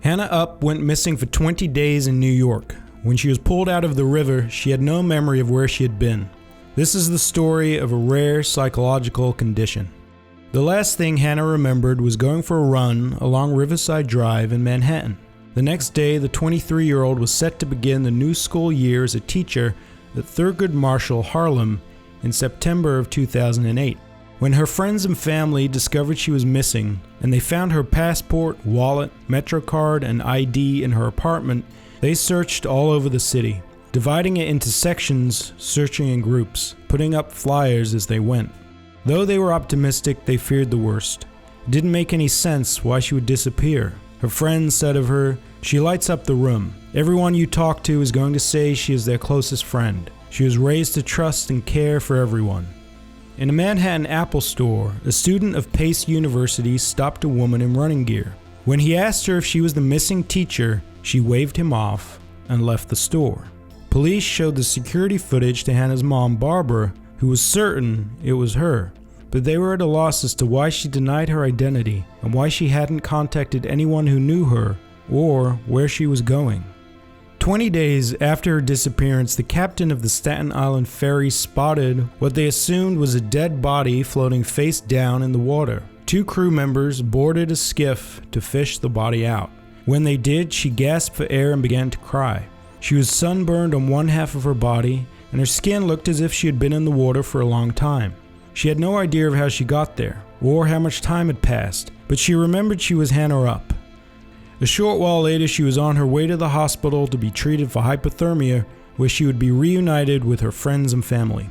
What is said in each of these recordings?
Hannah Upp went missing for 20 days in New York. When she was pulled out of the river, she had no memory of where she had been. This is the story of a rare psychological condition. The last thing Hannah remembered was going for a run along Riverside Drive in Manhattan. The next day, the 23-year-old was set to begin the new school year as a teacher at Thurgood Marshall, Harlem, in September of 2008. When her friends and family discovered she was missing, and they found her passport, wallet, MetroCard, and ID in her apartment, they searched all over the city, dividing it into sections, searching in groups, putting up flyers as they went. Though they were optimistic, they feared the worst. It didn't make any sense why she would disappear. Her friends said of her, "She lights up the room. Everyone you talk to is going to say she is their closest friend. She was raised to trust and care for everyone." In a Manhattan Apple store, a student of Pace University stopped a woman in running gear. When he asked her if she was the missing teacher, she waved him off and left the store. Police showed the security footage to Hannah's mom, Barbara, who was certain it was her, but they were at a loss as to why she denied her identity and why she hadn't contacted anyone who knew her or where she was going. 20 days after her disappearance, the captain of the Staten Island ferry spotted what they assumed was a dead body floating face down in the water. 2 crew members boarded a skiff to fish the body out. When they did, she gasped for air and began to cry. She was sunburned on one half of her body, and her skin looked as if she had been in the water for a long time. She had no idea of how she got there, or how much time had passed, but she remembered she was Hannah Upp. A short while later, she was on her way to the hospital to be treated for hypothermia, where she would be reunited with her friends and family.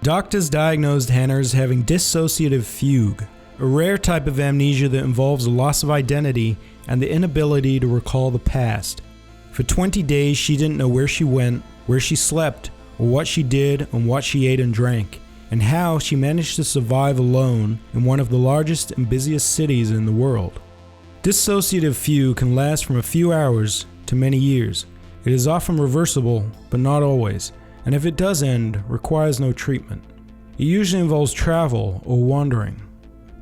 Doctors diagnosed Hannah as having dissociative fugue, a rare type of amnesia that involves a loss of identity and the inability to recall the past. For 20 days, she didn't know where she went, where she slept, or what she did and what she ate and drank, and how she managed to survive alone in one of the largest and busiest cities in the world. Dissociative fugue can last from a few hours to many years. It is often reversible, but not always, and if it does end, requires no treatment. It usually involves travel or wandering.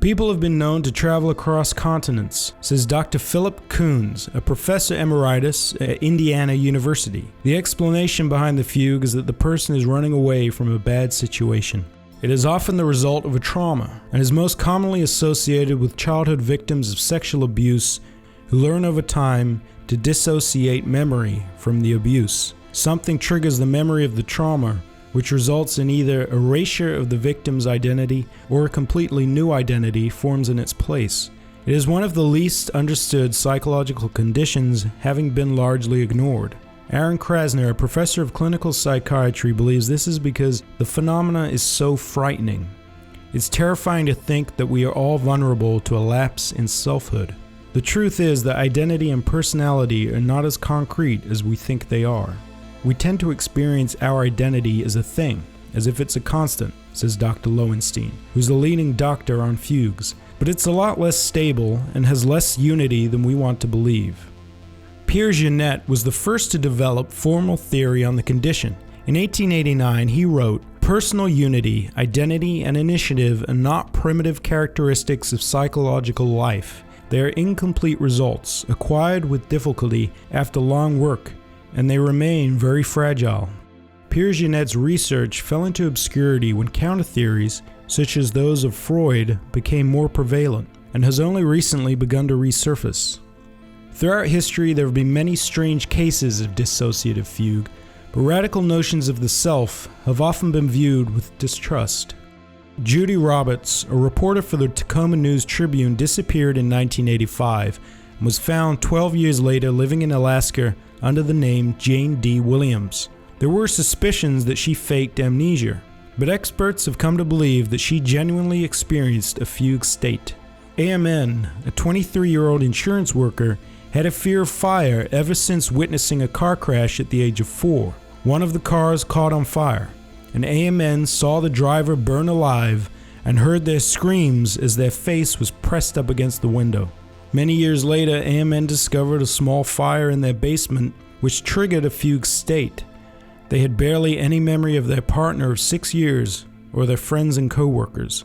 People have been known to travel across continents, says Dr. Philip Coons, a professor emeritus at Indiana University. The explanation behind the fugue is that the person is running away from a bad situation. It is often the result of a trauma, and is most commonly associated with childhood victims of sexual abuse who learn over time to dissociate memory from the abuse. Something triggers the memory of the trauma, which results in either erasure of the victim's identity or a completely new identity forms in its place. It is one of the least understood psychological conditions, having been largely ignored. Aaron Krasner, a professor of clinical psychiatry, believes this is because the phenomena is so frightening. It's terrifying to think that we are all vulnerable to a lapse in selfhood. The truth is that identity and personality are not as concrete as we think they are. We tend to experience our identity as a thing, as if it's a constant, says Dr. Lowenstein, who's the leading doctor on fugues, but it's a lot less stable and has less unity than we want to believe. Pierre Janet was the first to develop formal theory on the condition. In 1889, he wrote, "Personal unity, identity, and initiative are not primitive characteristics of psychological life. They are incomplete results, acquired with difficulty after long work, and they remain very fragile." Pierre Janet's research fell into obscurity when counter-theories, such as those of Freud, became more prevalent, and has only recently begun to resurface. Throughout history, there have been many strange cases of dissociative fugue, but radical notions of the self have often been viewed with distrust. Judy Roberts, a reporter for the Tacoma News Tribune, disappeared in 1985 and was found 12 years later living in Alaska under the name Jane D. Williams. There were suspicions that she faked amnesia, but experts have come to believe that she genuinely experienced a fugue state. AMN, a 23-year-old insurance worker, had a fear of fire ever since witnessing a car crash at the age of 4. One of the cars caught on fire, and AMN saw the driver burn alive and heard their screams as their face was pressed up against the window. Many years later, AMN discovered a small fire in their basement, which triggered a fugue state. They had barely any memory of their partner of 6 years or their friends and co-workers.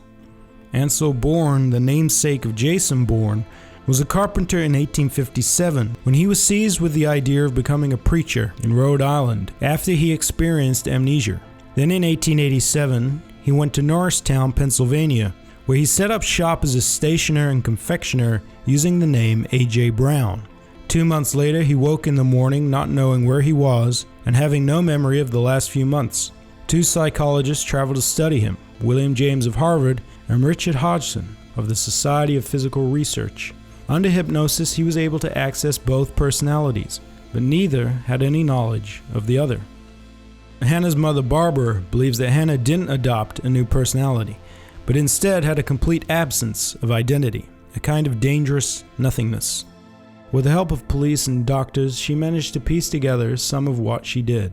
Ansel Bourne, the namesake of Jason Bourne, was a carpenter in 1857 when he was seized with the idea of becoming a preacher in Rhode Island after he experienced amnesia. Then in 1887, he went to Norristown, Pennsylvania, where he set up shop as a stationer and confectioner using the name A.J. Brown. 2 months later, he woke in the morning not knowing where he was and having no memory of the last few months. 2 psychologists traveled to study him, William James of Harvard and Richard Hodgson of the Society of Physical Research. Under hypnosis, he was able to access both personalities, but neither had any knowledge of the other. Hannah's mother, Barbara, believes that Hannah didn't adopt a new personality, but instead had a complete absence of identity, a kind of dangerous nothingness. With the help of police and doctors, she managed to piece together some of what she did.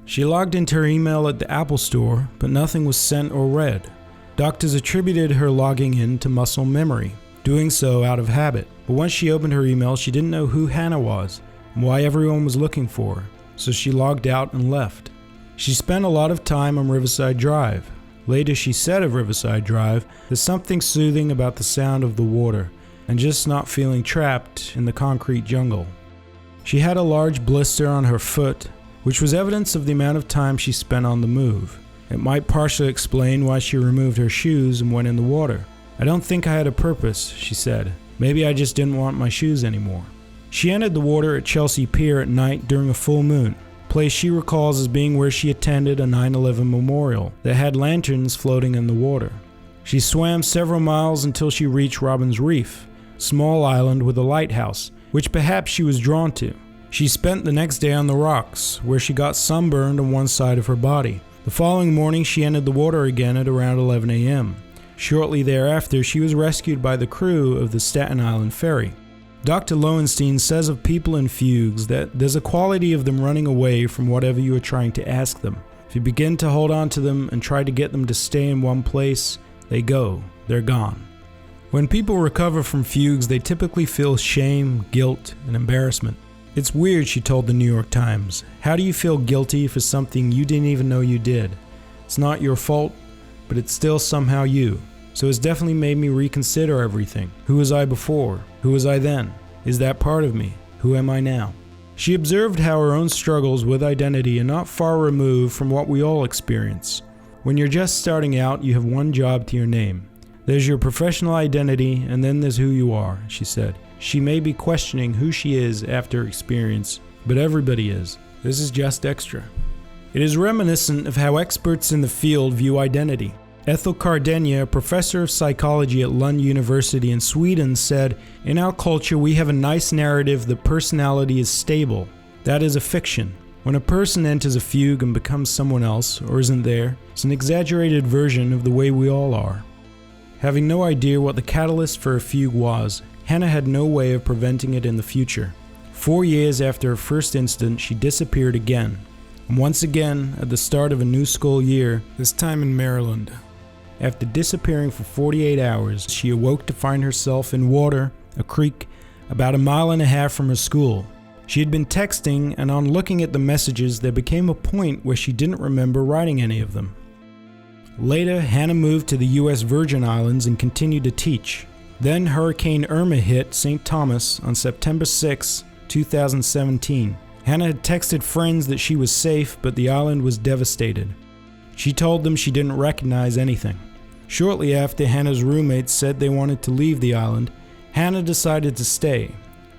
She logged into her email at the Apple Store, but nothing was sent or read. Doctors attributed her logging in to muscle memory, doing so out of habit. But once she opened her email, she didn't know who Hannah was and why everyone was looking for her, so she logged out and left. She spent a lot of time on Riverside Drive. Later she said of Riverside Drive, "There's something soothing about the sound of the water and just not feeling trapped in the concrete jungle." She had a large blister on her foot, which was evidence of the amount of time she spent on the move. It might partially explain why she removed her shoes and went in the water. "I don't think I had a purpose," she said. "Maybe I just didn't want my shoes anymore." She entered the water at Chelsea Pier at night during a full moon, a place she recalls as being where she attended a 9/11 memorial that had lanterns floating in the water. She swam several miles until she reached Robin's Reef, a small island with a lighthouse, which perhaps she was drawn to. She spent the next day on the rocks, where she got sunburned on one side of her body. The following morning, she entered the water again at around 11 a.m. Shortly thereafter, she was rescued by the crew of the Staten Island ferry. Dr. Lowenstein says of people in fugues that there's a quality of them running away from whatever you are trying to ask them. If you begin to hold on to them and try to get them to stay in one place, they go, they're gone. When people recover from fugues, they typically feel shame, guilt, and embarrassment. "It's weird," she told the New York Times. "How do you feel guilty for something you didn't even know you did? It's not your fault, but it's still somehow you. So it's definitely made me reconsider everything. Who was I before? Who was I then? Is that part of me? Who am I now?" She observed how her own struggles with identity are not far removed from what we all experience. When you're just starting out, you have one job to your name. There's your professional identity, and then there's who you are, she said. She may be questioning who she is after experience, but everybody is. This is just extra. It is reminiscent of how experts in the field view identity. Ethel Cardenia, a professor of psychology at Lund University in Sweden, said, "In our culture, we have a nice narrative that personality is stable. That is a fiction. When a person enters a fugue and becomes someone else, or isn't there, it's an exaggerated version of the way we all are." Having no idea what the catalyst for a fugue was, Hannah had no way of preventing it in the future. 4 years after her first incident, she disappeared again. And once again, at the start of a new school year, this time in Maryland. After disappearing for 48 hours, she awoke to find herself in water, a creek, about 1.5 miles from her school. She had been texting, and on looking at the messages, there became a point where she didn't remember writing any of them. Later, Hannah moved to the U.S. Virgin Islands and continued to teach. Then Hurricane Irma hit St. Thomas on September 6, 2017. Hannah had texted friends that she was safe, but the island was devastated. She told them she didn't recognize anything. Shortly after, Hannah's roommates said they wanted to leave the island. Hannah decided to stay.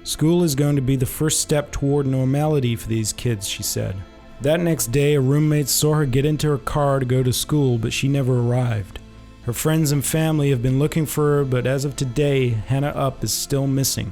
"School is going to be the first step toward normality for these kids," she said. That next day, a roommate saw her get into her car to go to school, but she never arrived. Her friends and family have been looking for her, but as of today, Hannah Upp is still missing.